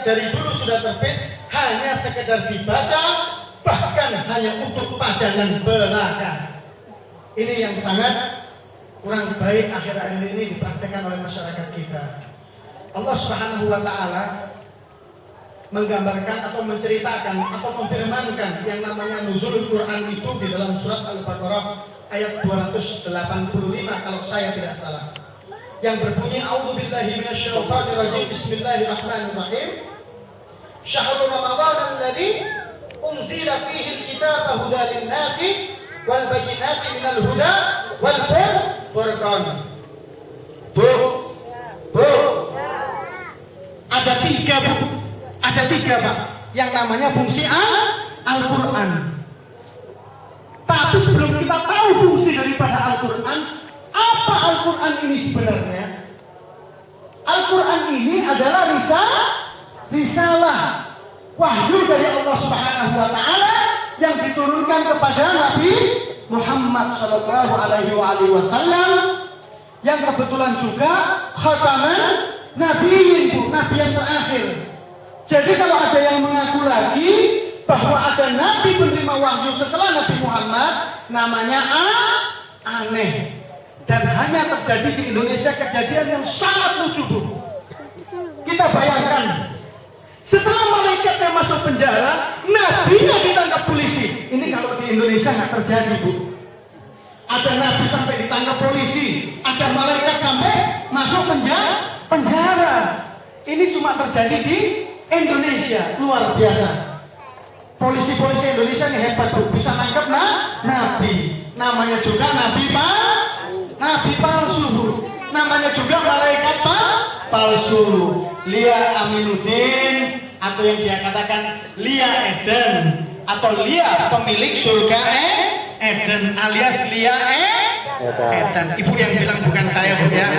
dari dulu sudah terbit, hanya sekedar dibaca, bahkan hanya untuk pajangan belaka. Ini yang sangat kurang baik akhir-akhir ini dipraktikkan oleh masyarakat kita. Allah Subhanahu wa Ta'ala menggambarkan atau menceritakan atau memfirmankan yang namanya nuzul Quran itu di dalam surat Al-Baqarah ayat 285 kalau saya tidak salah, yang berbunyi a'udzubillahi minasyaitonirrajim bismillahirrahmanirrahim syahrul ramadan alladzi unzila fihi alkitaba hudan lin-nasi wal bayyinati minal huda wal furqan. Bu, ada tiga Pak yang namanya fungsi Al-Quran. Tapi sebelum kita tahu fungsi daripada Al-Quran, apa Al-Quran ini sebenarnya? Al-Quran ini adalah risalah wahyu dari Allah Subhanahu wa Ta'ala yang diturunkan kepada Nabi Muhammad sallallahu alaihi wasallam, yang kebetulan juga khataman nabiyin, nabi yang terakhir. Jadi kalau ada yang mengaku lagi bahwa ada nabi penerima wahyu setelah Nabi Muhammad, namanya aneh. Dan hanya terjadi di Indonesia kejadian yang sangat lucu, Bu. Kita bayangkan, setelah malaikatnya masuk penjara, nabinya ditangkap polisi. Ini kalau di Indonesia nggak terjadi, Bu. Ada nabi sampai ditangkap polisi, ada malaikat sampai masuk penjara. Ini cuma terjadi di Indonesia, luar biasa. Polisi-polisi Indonesia ini hebat, Bu, bisa tangkap nabi. Namanya juga nabi palsu, Bu. Namanya juga malaikat palsu. Lia Aminuddin, atau yang dia katakan Lia Eden, atau Lia pemilik surga Eden, alias Lia Eden. Ibu yang bilang bukan saya, Bu, ya.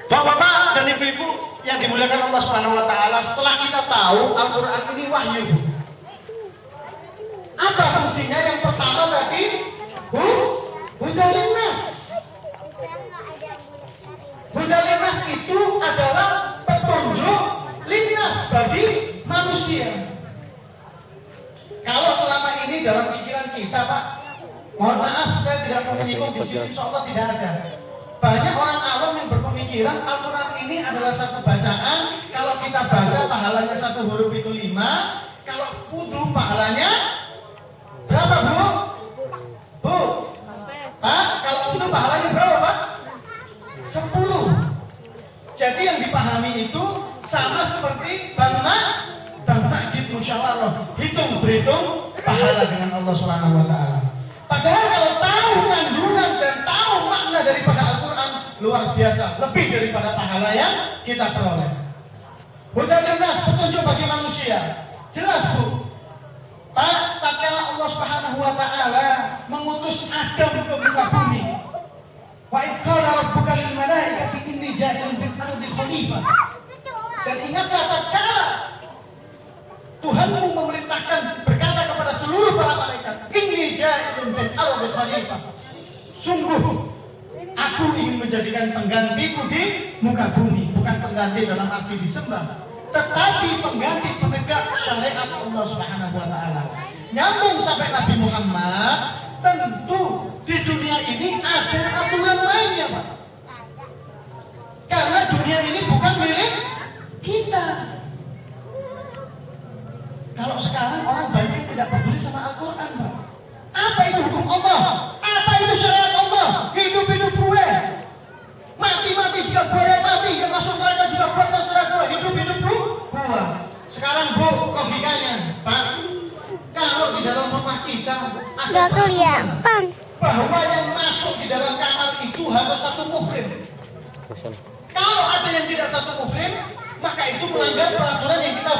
Bapak-bapak dan ibu-ibu yang dimuliakan Allah Subhanahu wa Ta'ala, setelah kita tahu Al-Quran ini wahyu, apa fungsinya? Yang pertama tadi hudan linnas. Hudan linnas itu adalah petunjuk linnas bagi manusia. Kalau selama ini dalam pikiran kita, Pak, mohon maaf saya tidak mau menyinggung di sini, insyaallah tidak ada. Banyak orang awam yang berpemikiran Al-Quran ini adalah satu bacaan. Kalau kita baca pahalanya satu huruf itu 5. Kalau wudu pahalanya berapa, Bu? Bu? Pak, kalau wudu pahalanya berapa, Pak? 10. Jadi yang dipahami itu sama seperti Bang Takjid musyawarah, hitung berhitung pahala dengan Allah Subhanahu wa Ta'ala. Padahal kalau tahu kandungan dan tahu makna daripada Al-Quran, luar biasa, lebih daripada pahala yang kita peroleh. Hudan linnas, petunjuk bagi manusia. Jelas, Bu. Pak, tatkala Allah Subhanahu wa Ta'ala mengutus Adam ke muka bumi. Wa idh qala rabbuka lil malaikati inni ja'ilun fil ardi khalifah. Dan ingatlah tatkala Tuhanmu memerintahkan, berkata kepada seluruh para malaikat, inni ja'ilun fil ardi khalifah. Sungguh aku ingin menjadikan penggantiku di muka bumi. Bukan pengganti dalam arti disembah, tetapi pengganti penegak syariat Allah Subhanahu wa Ta'ala. Nyambung sampai Nabi Muhammad, tentu di dunia ini ada aturan lainnya, Pak. Karena dunia ini bukan milik kita. Kalau sekarang orang banyak yang tidak peduli sama Al-Quran, Pak. Apa itu hukum Allah? Apa itu syariat Allah? Hidup-hidup gue, mati-mati juga boleh mati, yang masuk neraka juga buat terserah gue, hidup-hidup gue. Sekarang, Bu, logikanya, Pak, kalau di dalam rumah kita ada peraturan bahwa yang masuk di dalam kamar itu harus satu muhrim. Kalau ada yang tidak satu muhrim, maka itu melanggar peraturan yang kita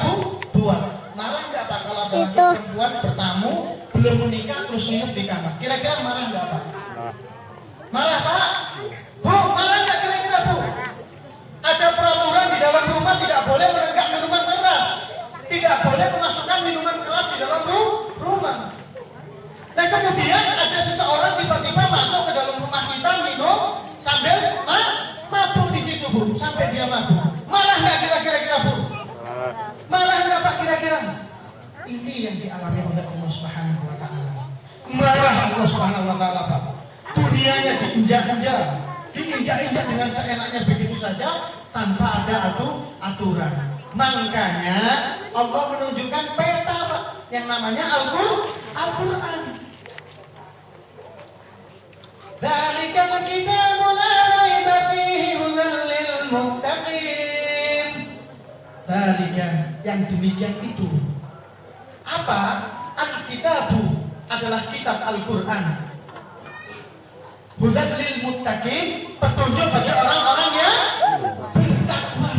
buat. Marah nggak, Pak, kalau ada perempuan bertamu belum menikah terus nginep di kamar? Kira-kira marah nggak, Pak? Marah, Pak? Bu, marah nggak kira-kira, Bu? Ada peraturan di dalam rumah tidak boleh menenggak minuman keras, tidak boleh memasukkan minuman keras di dalam rumah. Nah, kemudian ada seseorang tiba-tiba masuk ke dalam rumah kita minum sambil mabuk di situ, Bu, sampai dia mabuk. Marah nggak kira-kira Ini yang dialami oleh Allah Subhanahu wa taala. Marah Allah Subhanahu wa taala, Pak. Dunianya diinjak-injak, diinjak-injak dengan seenaknya begitu saja tanpa ada aturan. Makanya Allah menunjukkan peta, Pak, yang namanya Al-Qur'an. Dzalikal kitabu la raiba fihi hudan lil muttaqin. Dzalika, yang demikian itu. Apa? Al-kitabu adalah kitab Al-Qur'an. Hudan lil muttaqin, petunjuk bagi orang-orang yang bertakwa.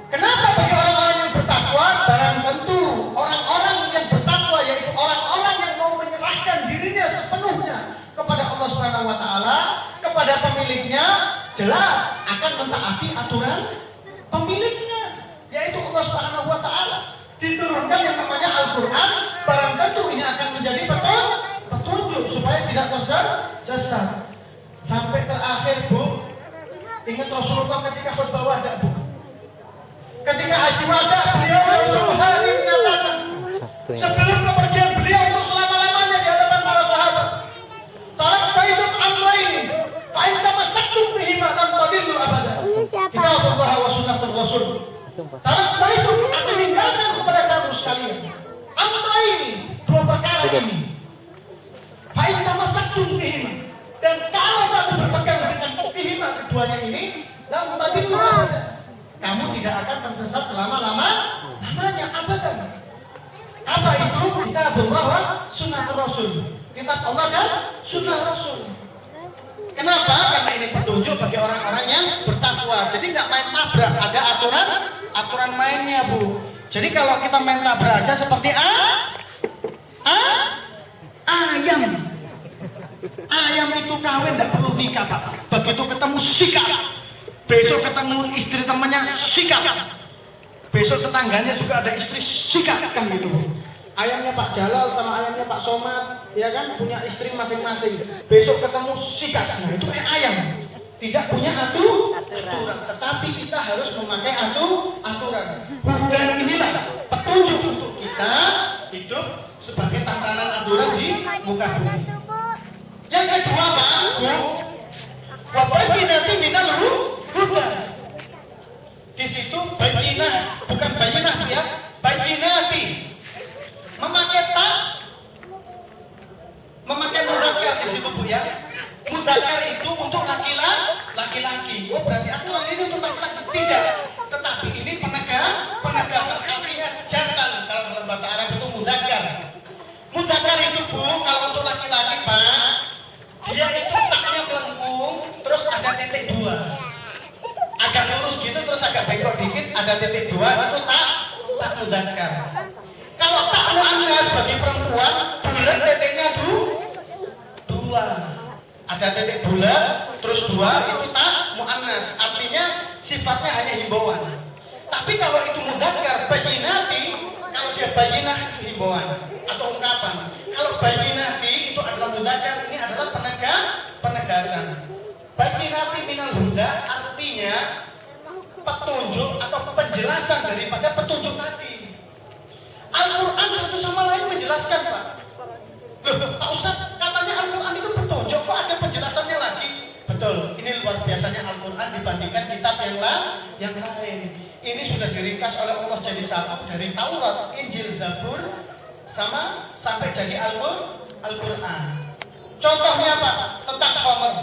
Kenapa bagi orang-orang yang bertakwa? Barang tentu orang-orang yang bertakwa yaitu orang-orang yang mau menyerahkan dirinya sepenuhnya kepada Allah Subhanahu wa taala, kepada pemiliknya, jelas akan mentaati aturan pemiliknya, yaitu Allah Subhanahu wa taala. Diturunkan yang namanya Al-Qur'an, barang tentu ini akan menjadi petunjuk supaya tidak tersesat. Sampai terakhir, Bu, ingat Rasulullah ketika khutbah wada, Bu. Ketika haji wada, beliau jauh hari menyatakan sebelum kepergian beliau untuk selama-lamanya di hadapan para sahabat, taraktum amrayn fa in tamassaktum bihima lam tadillu abada. Kitabullah wa sunnatur rasul. Taraktum, aku tinggalkan kepada kamu sekalian amrayn, dua perkara ini. Fa in tamassaktum bihima, dan kalau kamu berpegang dengan bihima, keduanya ini, lam tadillu abada, kamu tidak akan tersesat selama-lamanya, abadan. Apa itu? Kitabullah wa sunnatur rasul. Kitab Allah dan sunnah Rasul. Kenapa? Karena ini petunjuk bagi orang-orang yang bertakwa. Jadi nggak main tabrak, ada aturan mainnya, Bu. Jadi kalau kita main tabrak aja seperti ayam. Ayam itu kawin nggak perlu nikah, Pak. Begitu ketemu sikat. Besok ketemu istri temannya sikat. Besok tetangganya juga ada istri sikat, kan gitu. Ayamnya Pak Jalal sama ayamnya Pak Somad, ya kan, punya istri masing-masing. Besok ketemu sikat. Nah, itu ayam. Tidak punya aturan. Tetapi kita harus memakai aturan. Bukan inilah petunjuk untuk kita hidup sebagai tatanan aturan di muka bumi. Yang kedua, Pak, wa bayyinatin minal huda. Di situ bayyinah, bukan bayyinah ya, bayyinati. Memakai mudzakkar di situ, Bu, ya. Mudzakkar itu untuk laki-laki. Oh, berarti aturan ini untuk laki-laki? Tidak. Tetapi ini penegasan, artinya jantan. Kalau dalam bahasa Arab itu mudzakkar. Mudzakkar itu, Bu, kalau untuk laki-laki, Pak, dia itu taknya melengkung, terus ada titik dua. Agak lurus gitu, terus agak bengkok dikit, ada titik dua, itu tak mudzakkar. Kalau tak muannas bagi perempuan, bulat titiknya dua. Ada titik bulat, terus dua, itu tak muannas. Artinya sifatnya hanya himbauan. Tapi kalau itu mudzakkar, bayyinati, kalau dia bayyinah itu himbauan atau ungkapan. Kalau bayyinati itu adalah mudzakkar, ini adalah penegasan. Bayyinati minal huda artinya petunjuk atau penjelasan daripada petunjuk tadi. Al-Quran satu sama lain menjelaskan, Pak. Loh, Pak Ustadz, katanya Al-Quran itu petunjuk, kok ada penjelasannya lagi? Betul, ini luar biasanya Al-Quran dibandingkan kitab yang lain. Ini sudah diringkas oleh Allah jadi satu, dari Taurat, Injil, Zabur, sampai jadi Al-Quran. Contohnya apa? Tentang khamr.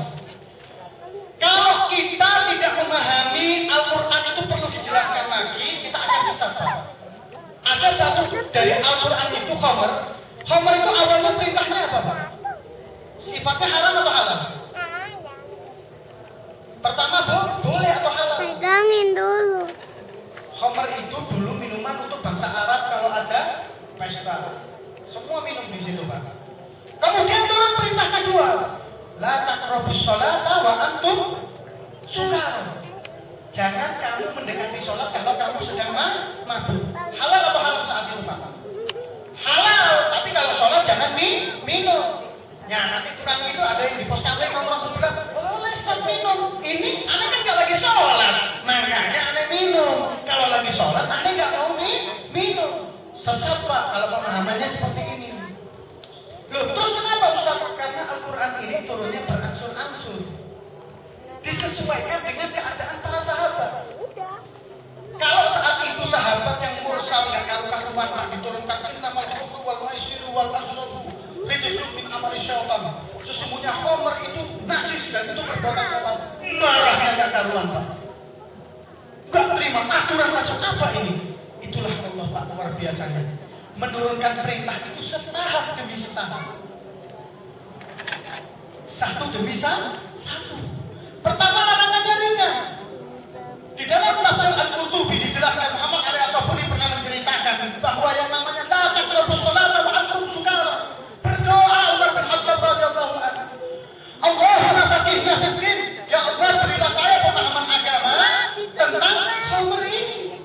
Kalau kita tidak memahami Al-Quran itu perlu dijelaskan lagi, kita akan disesat. Ada satu dari Al-Quran itu khamr. Khamr itu awalnya perintahnya apa, Pak? Sifatnya haram atau halal? Pertama, Bu, boleh atau halal? Pegangin dulu. Khamr itu dulu minuman untuk bangsa Arab kalau ada pesta. Semua minum di situ, Pak. Kemudian turun perintah kedua, la taqrabus sholata wa antum sukar. Jangan kamu mendekati sholat kalau kamu sedang mabuk. Halal atau haram saat itu, Pak? Halal, tapi kalau sholat jangan minum. Ya, nanti kurang itu ada yang di pos kamling langsung bilang, boleh stop minum. Ini aneh kan nggak lagi sholat, makanya aneh minum. Kalau lagi sholat, aneh nggak mau minum. Sesat Pak kalau pemahamannya seperti ini. Loh, terus kenapa Ustaz? Karena Al-Quran ini turunnya berangsur-angsur, disesuaikan dengan keadaan para sahabat. Kalau saat itu sahabat yang mursal yang karuan Pak diturunkan innamal khamru wal maisiru wal ansabu rijsun min amali syaitan. Sesungguhnya khamr itu najis dan itu perbuatan setan. Marahnya enggak karuan Pak. Enggak terima aturan macam apa ini? Itulah Allah Pak luar biasanya. Menurunkan perintah itu setahap demi setahap. Satu demi satu. Pertama larangannya ringan. Di dalam tafsir Al-Qurtubi dijelaskan Muhammad Al-Ashabuni pernah menceritakan bahwa yang namanya la taqrabus sholata wa antum sukara. Berdoa Umar bin Khattab radhiyallahu anhu. Allahumma faqihna fid din. Ya Allah berilah saya pemahaman agama tentang khamr ini.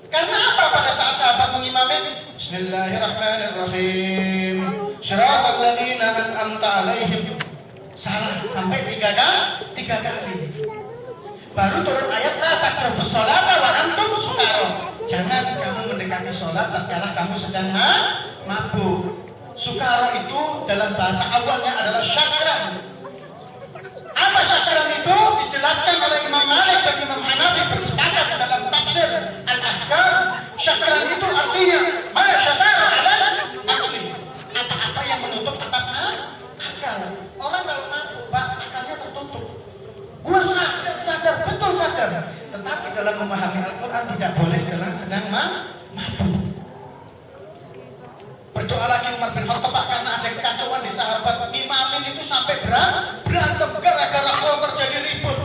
Karena apa pada saat sahabat mengimami Bismillahirrahmanirrahim. Syiratal ladzina an'amta 'alaihim. Salah sampai tiga kali. Baru turun ayat la taqrabus sholata wa antum sukara. Jangan kamu mendekati sholat tatkala kamu sedang mabuk. Sukara itu dalam bahasa awalnya adalah syakran. Apa syakran itu? Dijelaskan oleh Imam Malik dan Imam Hanafi bersepakat dalam tafsir Al-Ahkam. Syakran itu artinya ma syakara alal akli. Apa-apa yang menutup atas akal. Orang kalau mabuk, Pak, akalnya tertutup. Gua sadar, betul sadar. Tetapi dalam memahami Al-Quran tidak boleh sedang mabuk. Berdoa lagi Umar bin Khattab karena ada kekacauan di sahabat. Imamin itu sampai berantem gara-gara khamr jadi ribut.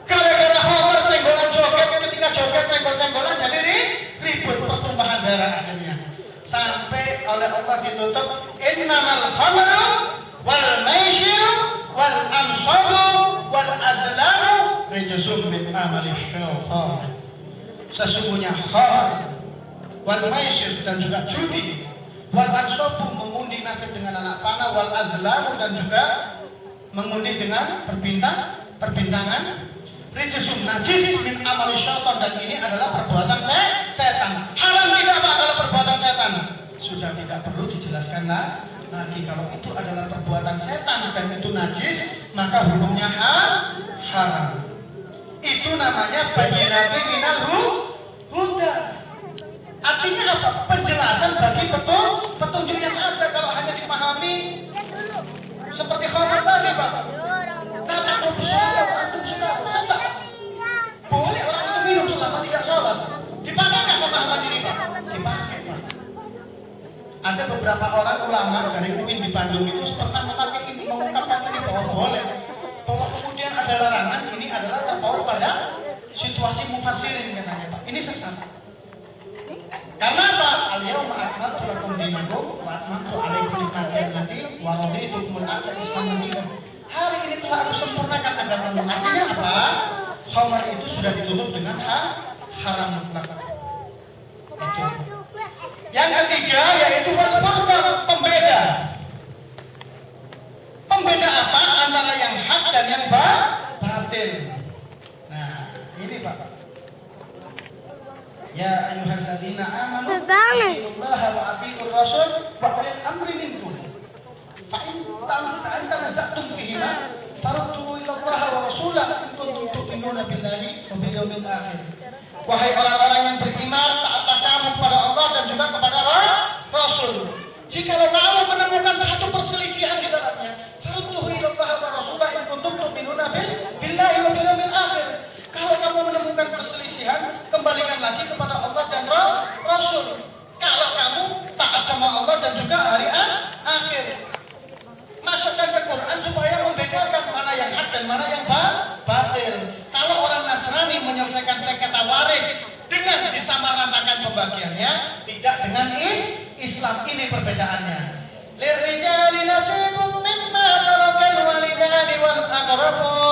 Gara-gara khamr senggolan joget, ketika joget senggol-senggolan jadi ribut, pertumpahan darah akhirnya. Sampai oleh Allah ditutup innamal khamru wal maisiru wal ansabu wal azlamu rijsun min amali syaitan. Sesungguhnya khamr wal maisir dan juga judi, wal ansabu mengundi nasib dengan anak panah, wal azlamu dan juga mengundi dengan perbintangan rijsun najis min amali syaitan, dan ini adalah perbuatan setan. Haram tidak Pak kalau perbuatan setan? Sudah tidak perlu dijelaskan lagi. Kalau itu adalah perbuatan setan dan itu najis, maka hukumnya haram. Itu namanya bayyinatun minal huda. Artinya apa? Penjelasan bagi petunjuk yang ada. Kalau hanya dipahami seperti khamr tadi Pak, kata profesional antum sudah sesat. Boleh orang itu minum selama tidak sholat. Dipakai nggak pemahaman ini Pak? Dipakai Pak. Ada beberapa orang ulama dari UIN di Bandung itu pernah memakai ini, mengungkapkan ini bahwa boleh, bahwa kemudian ada larangan. Ini adalah terbawa pada situasi mufassirin katanya Pak. Ini sesat. Karena apa? Al-yawma akmaltu lakum dinakum wa atmamtu alaikum ni'mati wa raditu lakumul Islam dinan. Hari ini telah aku sempurnakan agamamu. Artinya apa? Khamr itu sudah ditutup dengan haram mutlak. Itu. Yang ketiga yaitu wal mawsam, pembeda. Pembeda apa? Antara yang hak dan yang batil. Nah, ini Pak. Ya ayyuhalladzina amanu atiiullaha wa atiiur rasul wa ulil amri minkum. Fa in tanaza'tum fihima farudduhu ila Allah wa rasulah in kuntum tu'minuna billahi wa bil yawmil akhir. Wahai orang-orang yang beriman, taatlah kamu kepada Allah dan juga kepada Rasul. Jikalau kamu menemukan satu perselisihan di dalamnya, farudduhu ila Allah wa rasulah in kuntum tu'minuna billahi wa bil yawmil akhir. Kalau kamu menemukan perselisihan, kembalikan lagi kepada Allah dan Rasul. Kalau kamu taat sama Allah dan juga hari akhir. Masukkan ke Quran supaya membedakan mana yang hak dan mana yang batil. Kalau orang Nasrani menyelesaikan sengketa waris dengan disamaratakan pembagiannya, tidak dengan Islam. Ini perbedaannya. Lirijali nasibun mimma tarakal walidani wal aqrabun.